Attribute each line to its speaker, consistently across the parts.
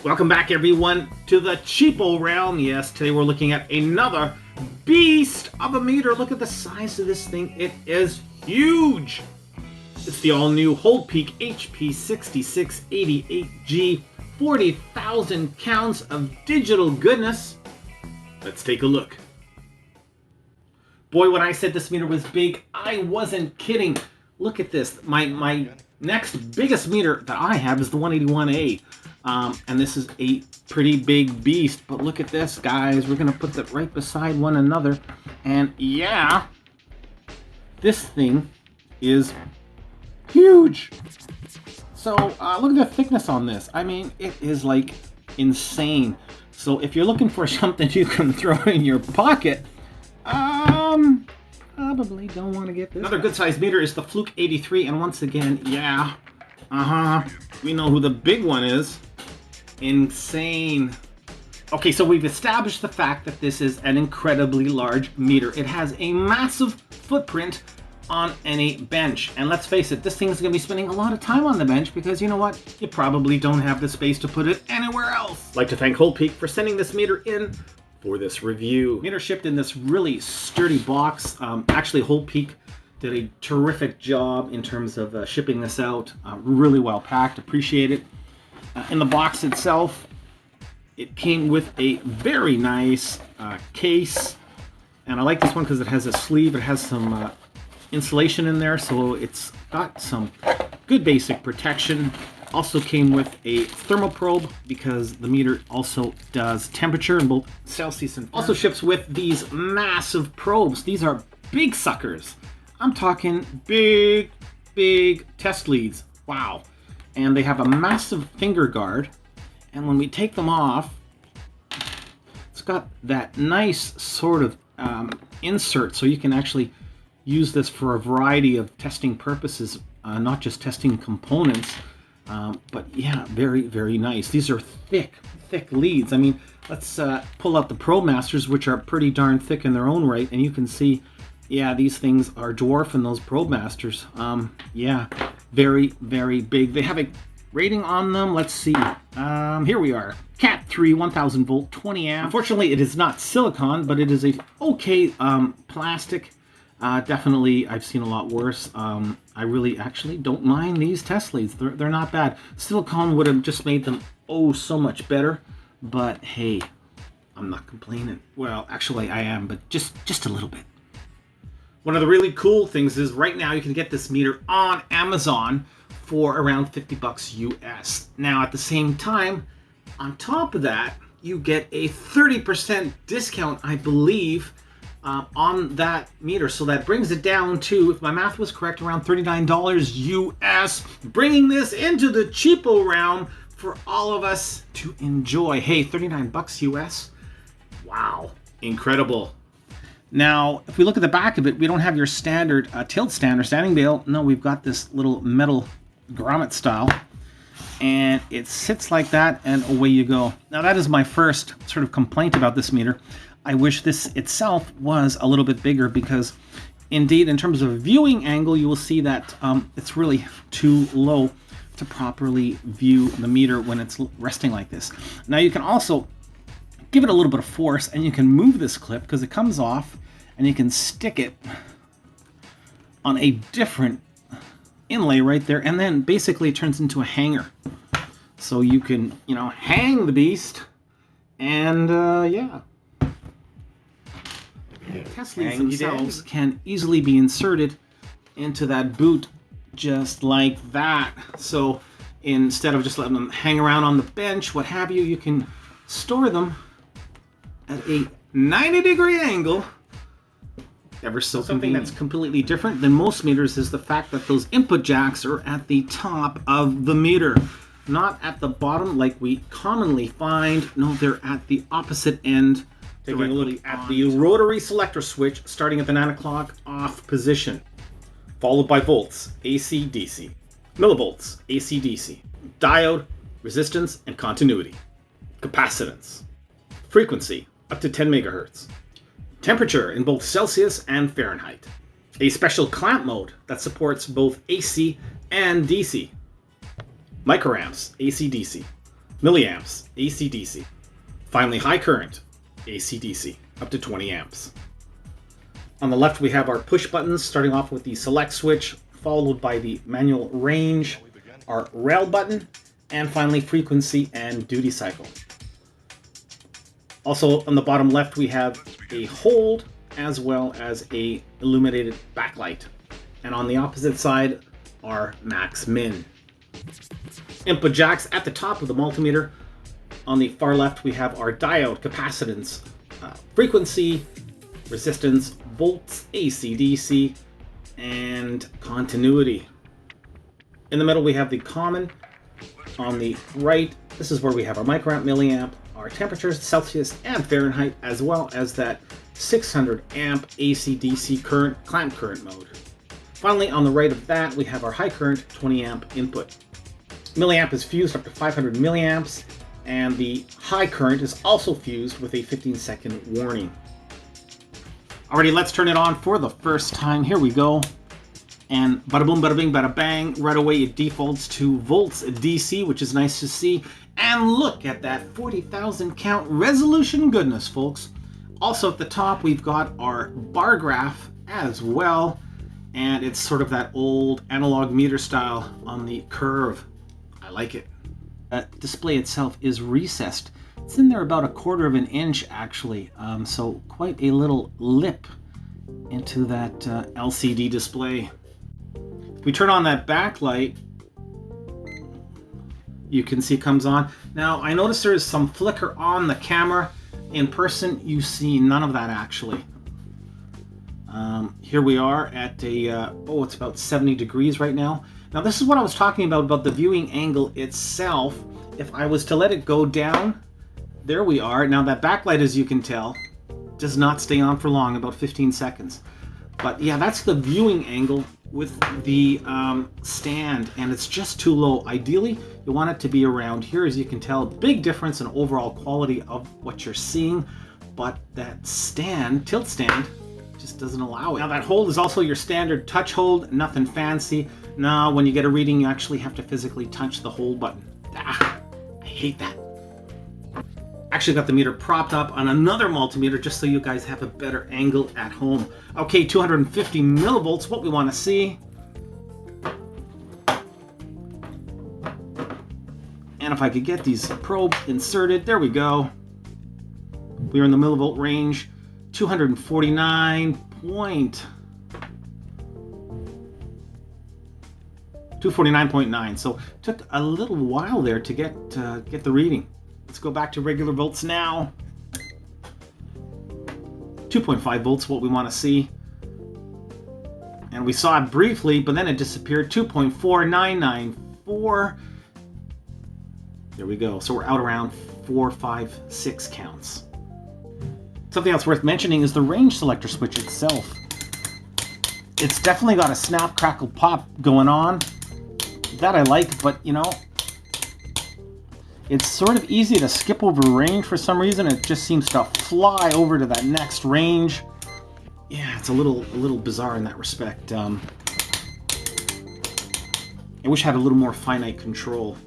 Speaker 1: Welcome back, everyone, to the cheapo realm. Yes, today we're looking at another beast of a meter. Look at the size of this thing. It is huge. It's the all-new HOLDPEAK HP 6688G, 40,000 counts of digital goodness. Let's take a look. Boy, when I said this meter was big, I wasn't kidding. Look at this. My next biggest meter that I have is the 181A. And this is a pretty big beast. But look at this, guys. We're going to put that right beside one another. And yeah, this thing is huge. So look at the thickness on this. I mean, it is like insane. So if you're looking for something you can throw in your pocket, probably don't want to get this. Another good sized meter is the Fluke 83. And once again, yeah, we know who the big one is. Insane. Okay, so we've established the fact that this is an incredibly large meter. It has a massive footprint on any bench. And let's face it, this thing's going to be spending a lot of time on the bench because you know what? You probably don't have the space to put it anywhere else. I'd like to thank HOLDPEAK for sending this meter in for this review. Meter shipped in this really sturdy box. Actually, HOLDPEAK did a terrific job in terms of shipping this out. Really well packed. Appreciate it. In the box itself, it came with a very nice case, and I like this one because it has a sleeve. It has some insulation in there, so it's got some good basic protection. Also came with a thermal probe because the meter also does temperature in both Celsius and Fahrenheit. Also ships with these massive probes. These are big suckers. I'm talking big test leads. Wow. And they have a massive finger guard, and when we take them off, it's got that nice sort of insert, so you can actually use this for a variety of testing purposes, not just testing components, but yeah, very nice. These are thick leads. I mean, let's pull out the Pro Masters, which are pretty darn thick in their own right, and you can see, yeah, these things are dwarfing those Pro Masters. Yeah. Very big. They have a rating on them. Let's see. Here we are. Cat 3, 1000 volt, 20 amp. Unfortunately, it is not silicon, but it is a okay plastic. Definitely, I've seen a lot worse. I really actually don't mind these test leads. They're not bad. Silicon would have just made them so much better. But hey, I'm not complaining. Well, actually, I am, but just a little bit. One of the really cool things is right now you can get this meter on Amazon for around 50 bucks US. Now at the same time, on top of that, you get a 30% discount, I believe, on that meter. So that brings it down to, if my math was correct, around $39 US, bringing this into the cheapo realm for all of us to enjoy. Hey, 39 bucks US? Wow, incredible. Now, if we look at the back of it, we don't have your standard tilt stand or standing bale. No, we've got this little metal grommet style. And it sits like that, and away you go. Now, that is my first sort of complaint about this meter. I wish this itself was a little bit bigger because, indeed, in terms of viewing angle, you will see that it's really too low to properly view the meter when it's resting like this. Now, you can also give it a little bit of force, and you can move this clip because it comes off, and you can stick it on a different inlay right there, and then basically it turns into a hanger. So you can, hang the beast, and yeah. The test leads themselves can easily be inserted into that boot just like that. So instead of just letting them hang around on the bench, what have you, you can store them at a 90-degree angle. Ever so something that's completely different than most meters is the fact that those input jacks are at the top of the meter, not at the bottom like we commonly find. No, they're at the opposite end. Taking a look at the rotary selector switch starting at the 9 o'clock off position, followed by volts, AC, DC, millivolts, AC, DC, diode, resistance, and continuity, capacitance, frequency, up to 10 megahertz. Temperature in both Celsius and Fahrenheit. A special clamp mode that supports both AC and DC. Microamps, AC-DC. milliamps, AC/DC. Finally, high current, AC/DC, up to 20 amps. On the left, we have our push buttons, starting off with the select switch, followed by the manual range, our rail button, and finally frequency and duty cycle. Also on the bottom left, we have a hold as well as a illuminated backlight. And on the opposite side, our max min. Input jacks at the top of the multimeter. On the far left, we have our diode, capacitance, frequency, resistance, volts, AC/DC, and continuity. In the middle, we have the common. On the right, this is where we have our microamp, milliamp, our temperatures, Celsius and Fahrenheit, as well as that 600 amp AC/DC current, clamp current mode. Finally, on the right of that, we have our high current 20 amp input. Milliamp is fused up to 500 milliamps, and the high current is also fused with a 15-second warning. Alrighty, let's turn it on for the first time. Here we go. And bada boom, bada bing, bada bang. Right away it defaults to volts DC, which is nice to see. And look at that 40,000 count resolution goodness, folks. Also at the top, we've got our bar graph as well. And it's sort of that old analog meter style on the curve. I like it. That display itself is recessed. It's in there about 1/4 of an inch actually. So quite a little lip into that LCD display. If we turn on that backlight, you can see it comes on. Now I notice there is some flicker on the camera. In person, you see none of that actually. Here we are at a, it's about 70 degrees right now. Now this is what I was talking about the viewing angle itself. If I was to let it go down, there we are. Now that backlight, as you can tell, does not stay on for long, about 15 seconds. But yeah, that's the viewing angle with the stand, and it's just too low. Ideally, you want it to be around here. As you can tell, big difference in overall quality of what you're seeing, but that stand, tilt stand, just doesn't allow it. Now that hold is also your standard touch hold, nothing fancy. Now, when you get a reading, you actually have to physically touch the hold button. I hate that. Actually got the meter propped up on another multimeter just so you guys have a better angle at home. Okay, 250 millivolts, what we want to see. And if I could get these probes inserted, there we go. We're in the millivolt range, 249.9. So it took a little while there to get the reading. Let's go back to regular volts now. 2.5 volts, what we want to see. And we saw it briefly, but then it disappeared. 2.4994. There we go. So we're out around 4, 5, 6 counts. Something else worth mentioning is the range selector switch itself. It's definitely got a snap, crackle, pop going on. That I like, but you know, it's sort of easy to skip over range for some reason. It just seems to fly over to that next range. Yeah, it's a little bizarre in that respect. I wish I had a little more finite control.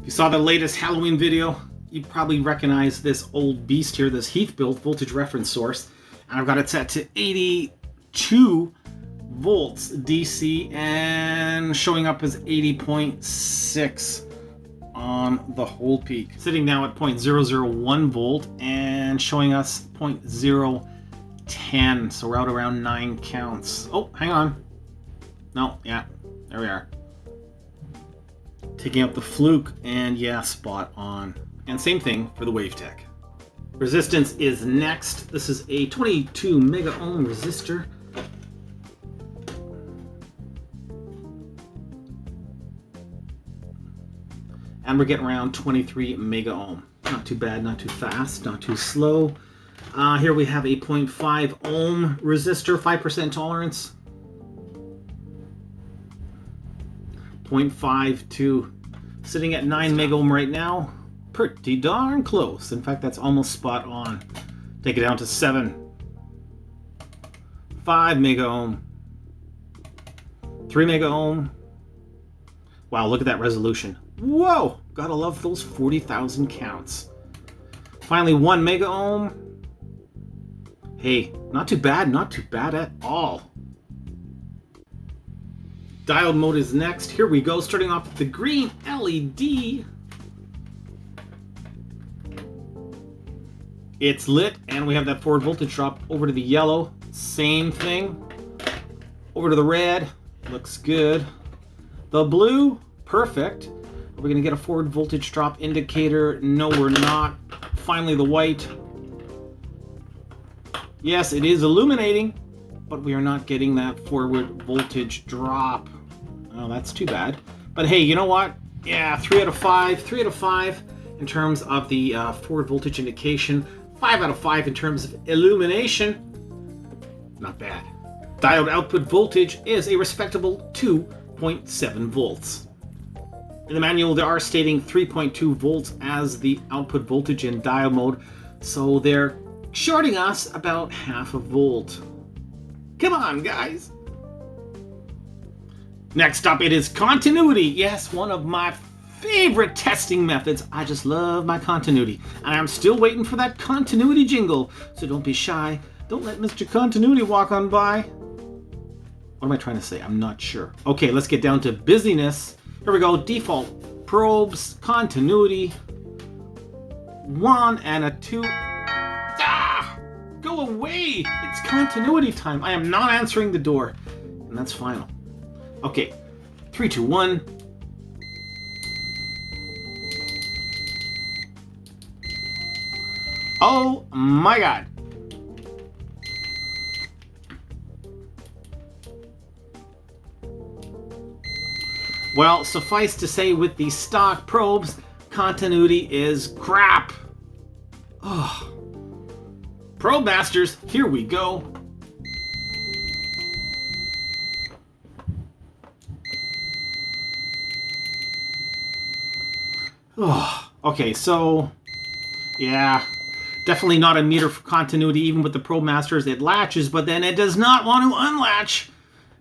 Speaker 1: If you saw the latest Halloween video, you probably recognize this old beast here, this Heath built voltage reference source. And I've got it set to 82 volts DC and showing up as 80.6 on the HOLDPEAK. Sitting now at 0.001 volt and showing us 0.010. So we're out around 9 counts. Oh, hang on. No, yeah, there we are. Taking out the fluke, and yeah, spot on. And same thing for the WaveTech. Resistance is next. This is a 22 mega ohm resistor. And we're getting around 23 mega ohm. Not too bad, not too fast, not too slow. Here we have a 0.5 ohm resistor, 5% tolerance. 0.52, sitting at 9 mega ohm right now. Pretty darn close. In fact, that's almost spot on. Take it down to 7. 5 mega ohm. 3 mega ohm. Wow, look at that resolution. Whoa! Gotta love those 40,000 counts. Finally, 1 mega ohm. Hey, not too bad at all. Diode mode is next. Here we go, starting off with the green LED. It's lit, and we have that forward voltage drop over to the yellow. Same thing. Over to the red. Looks good. The blue, perfect. Are we going to get a forward voltage drop indicator? No, we're not. Finally, the white. Yes, it is illuminating, but we are not getting that forward voltage drop. Oh, that's too bad. But hey, you know what? Yeah, 3 out of 5. 3 out of 5 in terms of the forward voltage indication. 5 out of 5 in terms of illumination. Not bad. Diode output voltage is a respectable 2.7 volts. In the manual, they are stating 3.2 volts as the output voltage in diode mode, so they're shorting us about half a volt. Come on, guys! Next up, it is continuity. Yes, one of my favorite testing methods. I just love my continuity. And I'm still waiting for that continuity jingle, so don't be shy. Don't let Mr. Continuity walk on by. What am I trying to say? I'm not sure. Okay, let's get down to busyness. Here we go. Default probes, continuity. 1 and a 2. Ah! Go away! It's continuity time. I am not answering the door. And that's final. Okay. 3, 2, 1. Oh my god. Well, suffice to say, with the stock probes, continuity is crap. Oh. Probe masters, here we go. Oh. Okay, so yeah, definitely not a meter for continuity. Even with the probe masters, it latches, but then it does not want to unlatch.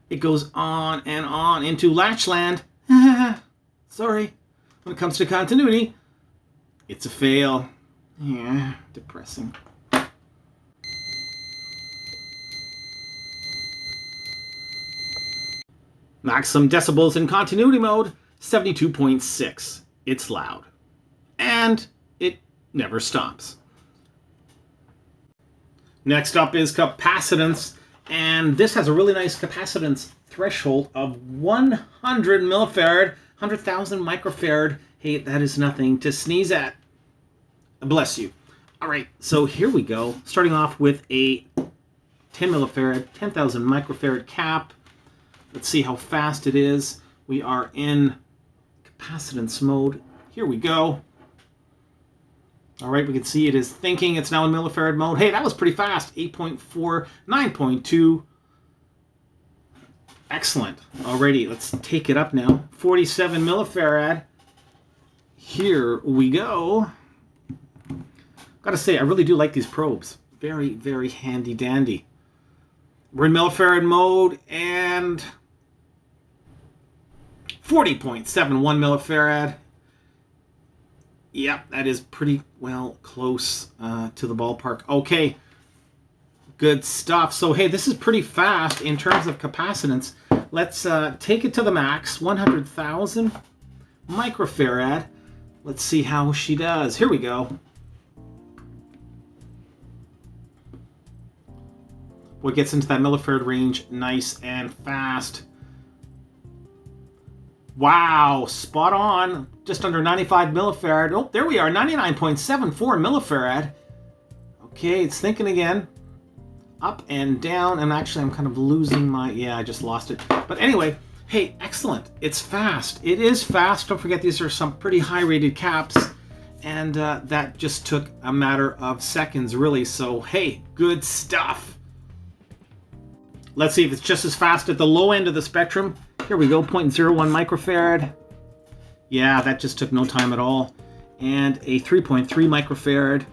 Speaker 1: It goes on and on into latch land. Sorry. When it comes to continuity, it's a fail. Yeah, depressing. Maximum decibels in continuity mode, 72.6. It's loud. And it never stops. Next up is capacitance. And this has a really nice capacitance threshold of 100 millifarad, 100,000 microfarad. Hey, that is nothing to sneeze at. Bless you. All right, so here we go. Starting off with a 10 millifarad, 10,000 microfarad cap. Let's see how fast it is. We are in capacitance mode. Here we go. All right, we can see it is thinking. It's now in millifarad mode. Hey, that was pretty fast. 8.4, 9.2. Excellent. Alrighty, let's take it up now. 47 millifarad. Here we go. Gotta say, I really do like these probes. Very, very handy dandy. We're in millifarad mode and 40.71 millifarad. Yep, that is pretty well close to the ballpark. Okay, good stuff. So, hey, this is pretty fast in terms of capacitance. Let's take it to the max, 100,000 microfarad. Let's see how she does. Here we go. What gets into that millifarad range nice and fast. Wow, spot on. Just under 95 millifarad. Oh, there we are, 99.74 millifarad. Okay, it's thinking again. Up and down, and actually I'm kind of losing my... Yeah, I just lost it. But anyway, hey, excellent. It's fast. It is fast. Don't forget, these are some pretty high-rated caps, and that just took a matter of seconds, really. So, hey, good stuff. Let's see if it's just as fast at the low end of the spectrum. Here we go, 0.01 microfarad. Yeah, that just took no time at all. And a 3.3 microfarad.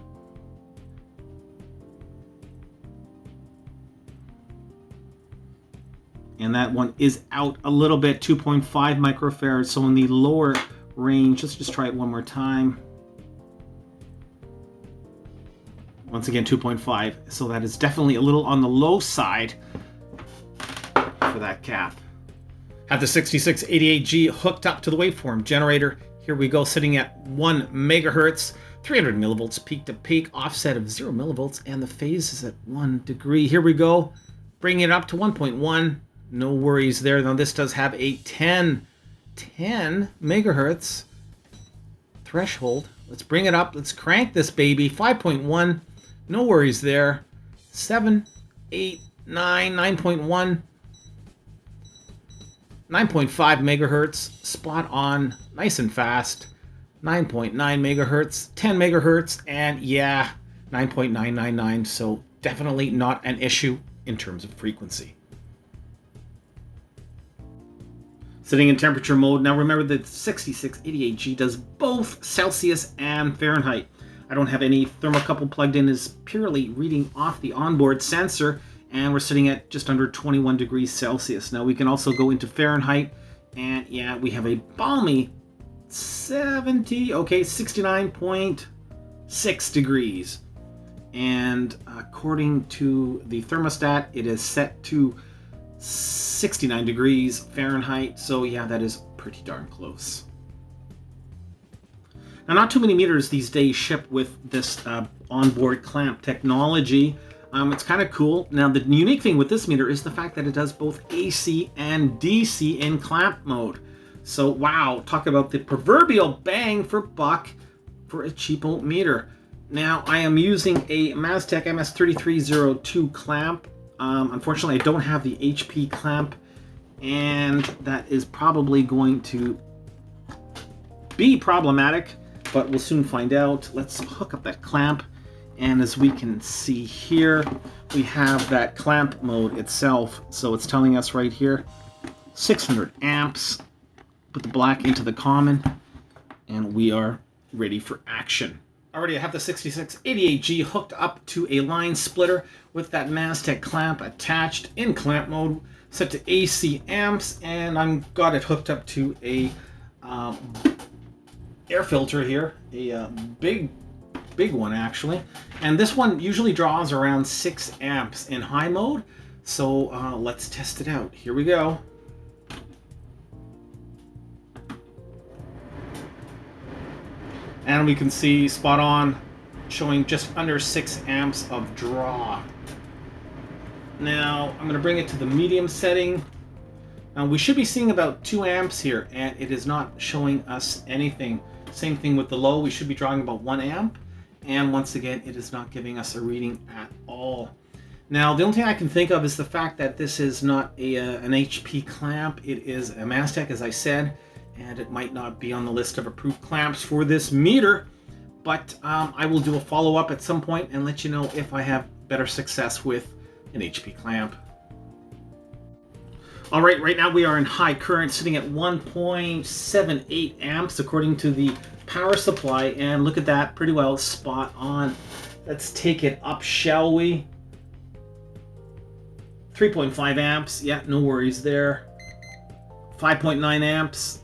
Speaker 1: And that one is out a little bit, 2.5 microfarads. So in the lower range, let's just try it one more time. Once again, 2.5. So that is definitely a little on the low side for that cap. Have the 6688G hooked up to the waveform generator. Here we go, sitting at 1 megahertz, 300 millivolts peak to peak, offset of 0 millivolts, and the phase is at 1 degree. Here we go, bring it up to 1.1. No worries there. Now this does have a 10 megahertz threshold. Let's bring it up. Let's crank this baby. 5.1. No worries there. 7, 8, 9, 9.1. 9.5 megahertz, spot on, nice and fast. 9.9 megahertz, 10 megahertz, and yeah, 9.999, so definitely not an issue in terms of frequency. Sitting in temperature mode, now remember that 6688G does both Celsius and Fahrenheit. I don't have any thermocouple plugged in, is purely reading off the onboard sensor. And we're sitting at just under 21 degrees Celsius. Now we can also go into Fahrenheit, and yeah, we have a balmy 69.6 degrees. And according to the thermostat, it is set to 69 degrees Fahrenheit. So yeah, that is pretty darn close. Now, not too many meters these days ship with this onboard clamp technology. It's kind of cool. Now, the unique thing with this meter is the fact that it does both AC and DC in clamp mode. So, wow, talk about the proverbial bang for buck for a cheapo meter. Now, I am using a Maztec MS3302 clamp. Unfortunately, I don't have the HP clamp, and that is probably going to be problematic, but we'll soon find out. Let's hook up that clamp. And as we can see here, we have that clamp mode itself. So it's telling us right here, 600 amps. Put the black into the common, and we are ready for action. Already, I have the 6688G hooked up to a line splitter with that Maztec clamp attached in clamp mode, set to AC amps, and I've got it hooked up to a air filter here, a big one actually, and this one usually draws around 6 amps in high mode. So let's test it out. Here we go. And we can see spot on, showing just under 6 amps of draw. Now I'm going to bring it to the medium setting. Now we should be seeing about 2 amps here, and it is not showing us anything. Same thing with the low, we should be drawing about 1 amp. And once again, it is not giving us a reading at all. Now, the only thing I can think of is the fact that this is not an HP clamp. It is a Maztec, as I said, and it might not be on the list of approved clamps for this meter. But I will do a follow-up at some point and let you know if I have better success with an HP clamp. All right, right now we are in high current, sitting at 1.78 amps according to the power supply, and look at that, pretty well spot on. Let's take it up, shall we? 3.5 amps, yeah, no worries there. 5.9 amps,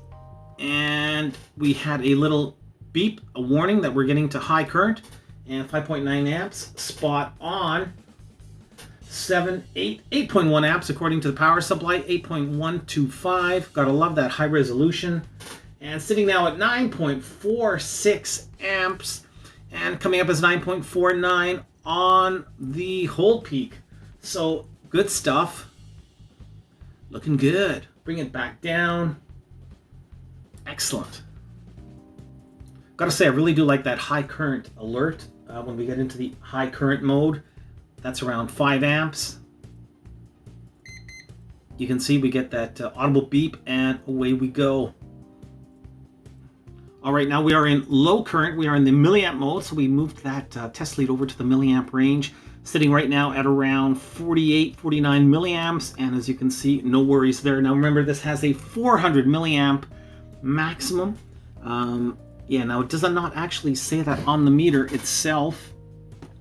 Speaker 1: and we had a little beep, a warning that we're getting to high current, and 5.9 amps, spot on. 8.1 amps according to the power supply, 8.125. Gotta love that high resolution. And sitting now at 9.46 amps, and coming up as 9.49 on the HOLDPEAK. So good stuff. Looking good. Bring it back down. Excellent. Gotta say, I really do like that high current alert when we get into the high current mode. That's around 5 amps. You can see we get that audible beep, and away we go. All right, now we are in low current. We are in the milliamp mode, so we moved that test lead over to the milliamp range, sitting right now at around 48, 49 milliamps, and as you can see, no worries there. Now remember, this has a 400 milliamp maximum. Yeah, now it does not actually say that on the meter itself,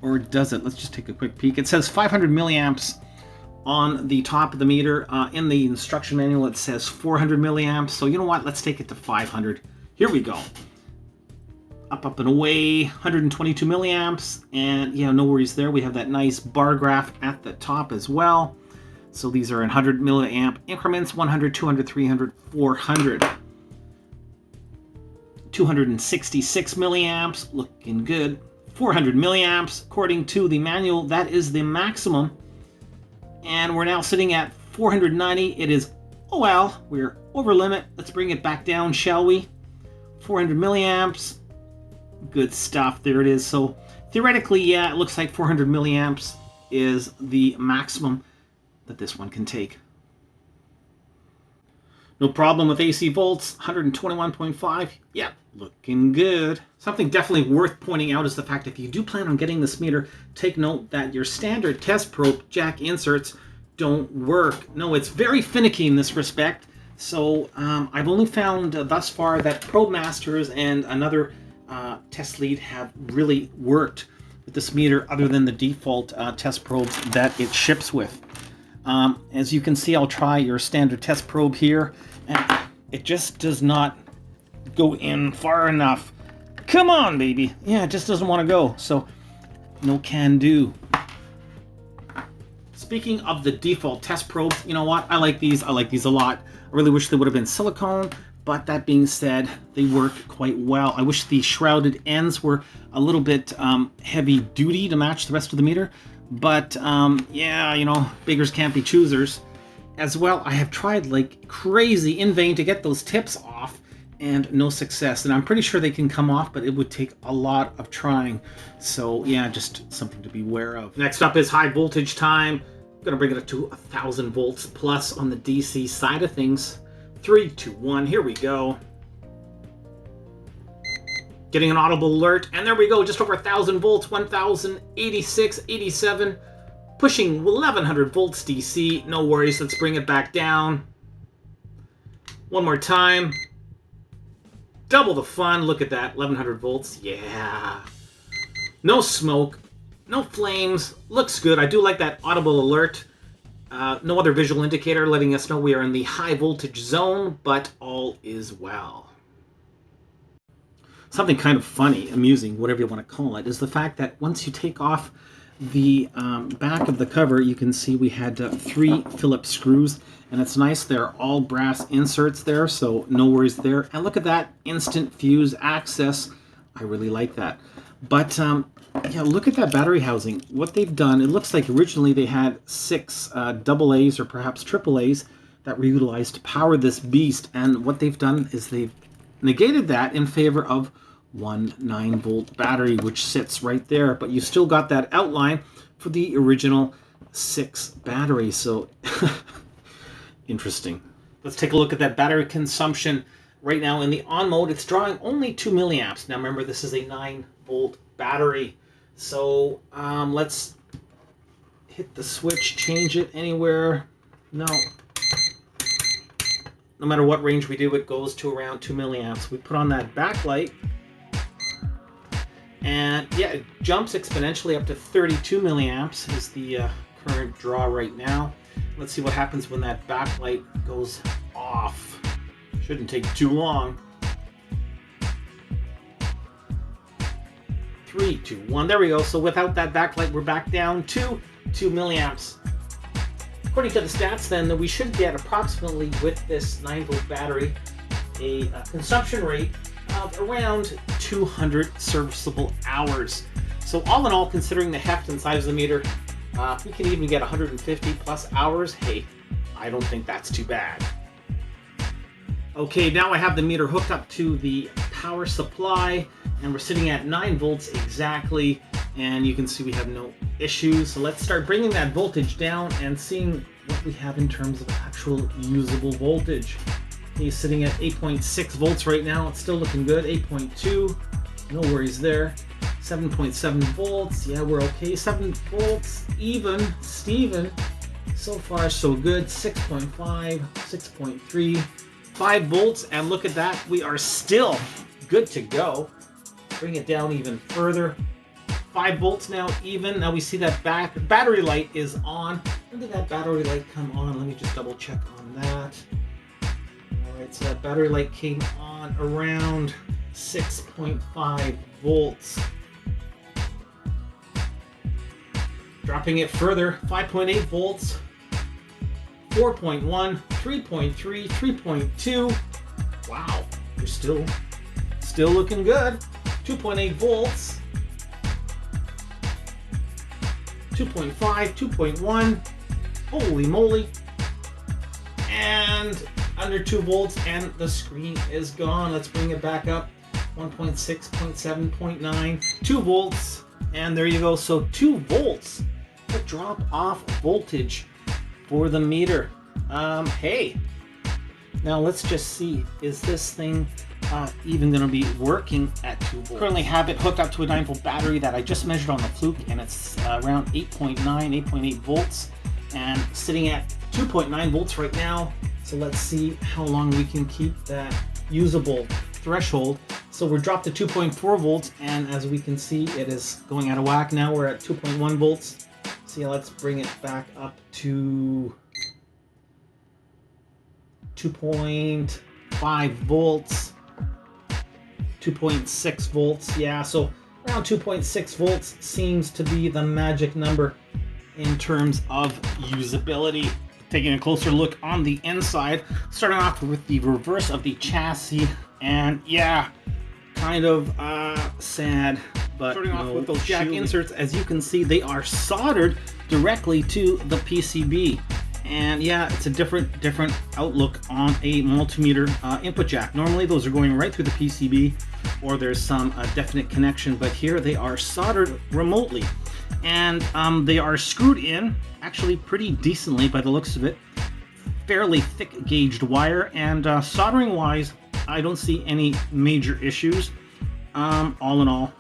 Speaker 1: or does it? Let's just take a quick peek. It says 500 milliamps On the top of the meter, in the instruction manual, it says 400 milliamps. So you know what? Let's take it to 500. Here we go. Up and away, 122 milliamps. And yeah, no worries there. We have that nice bar graph at the top as well. So these are in 100 milliamp increments, 100, 200, 300, 400. 266 milliamps, looking good. 400 milliamps, according to the manual, that is the maximum. And we're now sitting at 490. It is, oh well, we're over limit. Let's bring it back down, shall we? 400 milliamps. Good stuff. There it is. So theoretically, yeah, it looks like 400 milliamps is the maximum that this one can take. No problem with AC volts, 121.5. Yeah, looking good. Something definitely worth pointing out is the fact if you do plan on getting this meter, take note that your standard test probe jack inserts don't work. No, it's very finicky in this respect. So I've only found thus far that Probe Masters and another test lead have really worked with this meter other than the default test probes that it ships with. As you can see, I'll try your standard test probe here, and it just does not go in far enough. Come on, baby. Yeah, it just doesn't want to go, so no can do. Speaking of the default test probes, you know what? I like these. I like these a lot. I really wish they would have been silicone, but that being said, they work quite well. I wish the shrouded ends were a little bit heavy duty to match the rest of the meter. But, yeah, you know, beggars can't be choosers. As well, I have tried like crazy in vain to get those tips off, and no success. And I'm pretty sure they can come off, but it would take a lot of trying. So, yeah, just something to be aware of. Next up is high voltage time. I'm going to bring it up to 1,000 volts plus on the DC side of things. 3, 2, 1, here we go. Getting an audible alert, and there we go, just over 1,000 volts, 1,086, 87, pushing 1,100 volts DC. No worries, let's bring it back down. One more time. Double the fun, look at that, 1,100 volts, yeah. No smoke, no flames, looks good. I do like that audible alert. No other visual indicator letting us know we are in the high voltage zone, but all is well. Something kind of funny, amusing, whatever you want to call it, is the fact that once you take off the back of the cover, you can see we had 3 Phillips screws, and it's nice. They're all brass inserts there, so no worries there. And look at that instant fuse access. I really like that. But yeah, look at that battery housing. What they've done, it looks like originally they had 6 AA's or perhaps AAA's that were utilized to power this beast, and what they've done is they've negated that in favor of one 9-volt battery, which sits right there, but you still got that outline for the original 6 battery. So interesting. Let's take a look at that battery consumption right now. In the on mode, it's drawing only 2 milliamps. Now remember, this is a 9-volt battery, so let's hit the switch, change it anywhere. No matter what range we do, it goes to around 2 milliamps. We put on that backlight, and yeah, it jumps exponentially up to 32 milliamps is the current draw right now. Let's see what happens when that backlight goes off. Shouldn't take too long. 3, 2, 1, there we go. So without that backlight, we're back down to 2 milliamps. According to the stats, then, we should get approximately, with this 9-volt battery, a consumption rate of around 200 serviceable hours. So all in all, considering the heft and size of the meter, if we can even get 150 plus hours, hey, I don't think that's too bad. Okay, now I have the meter hooked up to the power supply, and we're sitting at 9 volts exactly, and you can see we have no issues. So let's start bringing that voltage down and seeing what we have in terms of actual usable voltage. He's sitting at 8.6 volts right now. It's still looking good. 8.2, no worries there. 7.7 volts, yeah, we're okay. 7 volts, even, Steven. So far, so good. 6.5, 6.3, 5 volts, and look at that. We are still good to go. Bring it down even further. 5 volts now even. Now we see that battery light is on. When did that battery light come on? Let me just double check on that. Alright, so that battery light came on around 6.5 volts. Dropping it further, 5.8 volts, 4.1, 3.3, 3.2. Wow, you're still looking good. 2.8 volts, 2.5, 2.1. Holy moly. And under 2 volts, and the screen is gone. Let's bring it back up. 1.6, 0.7, 0.9, 2 volts, and there you go. So 2 volts, a drop off voltage for the meter. Hey, now let's just see, is this thing even going to be working at 2 volts? Currently have it hooked up to a 9 volt battery that I just measured on the Fluke, and it's around 8.9, 8.8 volts, and sitting at 2.9 volts right now. So let's see how long we can keep that usable threshold. So we're dropped to 2.4 volts, and as we can see, it is going out of whack. Now we're at 2.1 volts. See, let's bring it back up to 2.5 volts, 2.6 volts. Yeah, so around 2.6 volts seems to be the magic number in terms of usability. Taking a closer look on the inside, starting off with the reverse of the chassis, and yeah, kind of sad, but starting off with those jack inserts, as you can see, they are soldered directly to the PCB. And yeah, it's a different outlook on a multimeter input jack. Normally those are going right through the PCB, or there's some definite connection, but here they are soldered remotely. And they are screwed in actually pretty decently by the looks of it. Fairly thick gauged wire, and soldering wise, I don't see any major issues. All in all,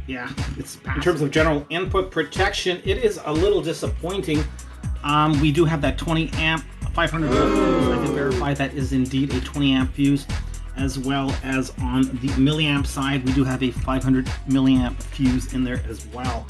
Speaker 1: yeah, it's passive. In terms of general input protection, it is a little disappointing. We do have that 20 amp 500 volt fuse. I can verify that is indeed a 20 amp fuse, as well as on the milliamp side, we do have a 500 milliamp fuse in there as well.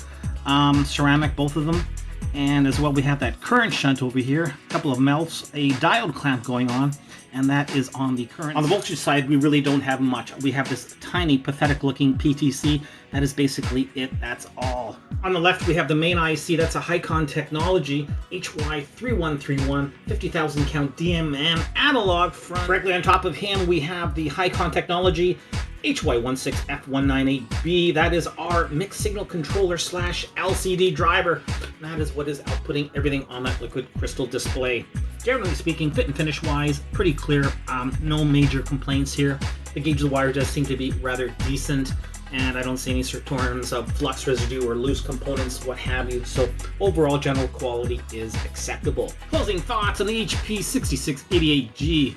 Speaker 1: Ceramic, both of them. And as well, we have that current shunt over here, a couple of melts, a diode clamp going on, and that is on the current. On the voltage side, we really don't have much. We have this tiny, pathetic looking PTC. That is basically it. That's all. On the left, we have the main IC. That's a Hicon Technology HY3131 50,000 count DMM analog front. Directly on top of him, we have the Hicon Technology HY16F198B. That is our mixed signal controller / LCD driver. That is what is outputting everything on that liquid crystal display. Generally speaking, fit and finish wise, pretty clear. No major complaints here. The gauge of the wire does seem to be rather decent, and I don't see any terms of flux residue or loose components, what have you. So overall, general quality is acceptable. Closing thoughts on the HP 6688G.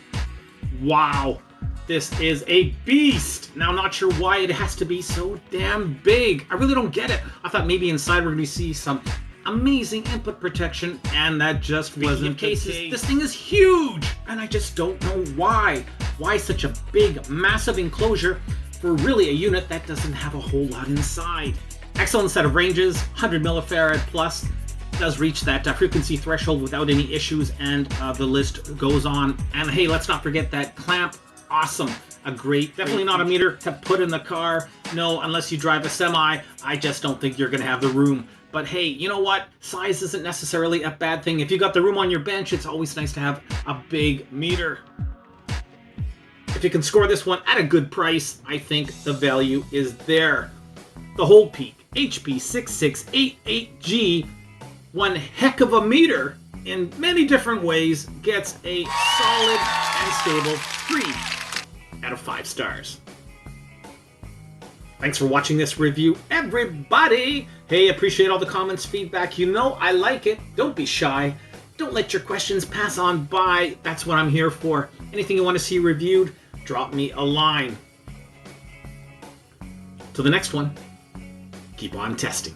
Speaker 1: Wow. This is a beast. Now, I'm not sure why it has to be so damn big. I really don't get it. I thought maybe inside we're going to see some amazing input protection, and that just wasn't the case. This thing is huge, and I just don't know why. Why such a big, massive enclosure for really a unit that doesn't have a whole lot inside? Excellent set of ranges, 100 millifarad plus. Does reach that frequency threshold without any issues, and the list goes on. And hey, let's not forget that clamp. Awesome. Definitely not a meter to put in the car. No, unless you drive a semi, I just don't think you're going to have the room. But hey, you know what? Size isn't necessarily a bad thing. If you got the room on your bench, it's always nice to have a big meter. If you can score this one at a good price, I think the value is there. The HOLDPEAK HP 6688G, one heck of a meter in many different ways, gets a solid and stable 3 out of 5 stars. Thanks for watching this review, everybody. Hey, appreciate all the comments, feedback. You know I like it. Don't be shy. Don't let your questions pass on by. That's what I'm here for. Anything you want to see reviewed, drop me a line. Till the next one, keep on testing.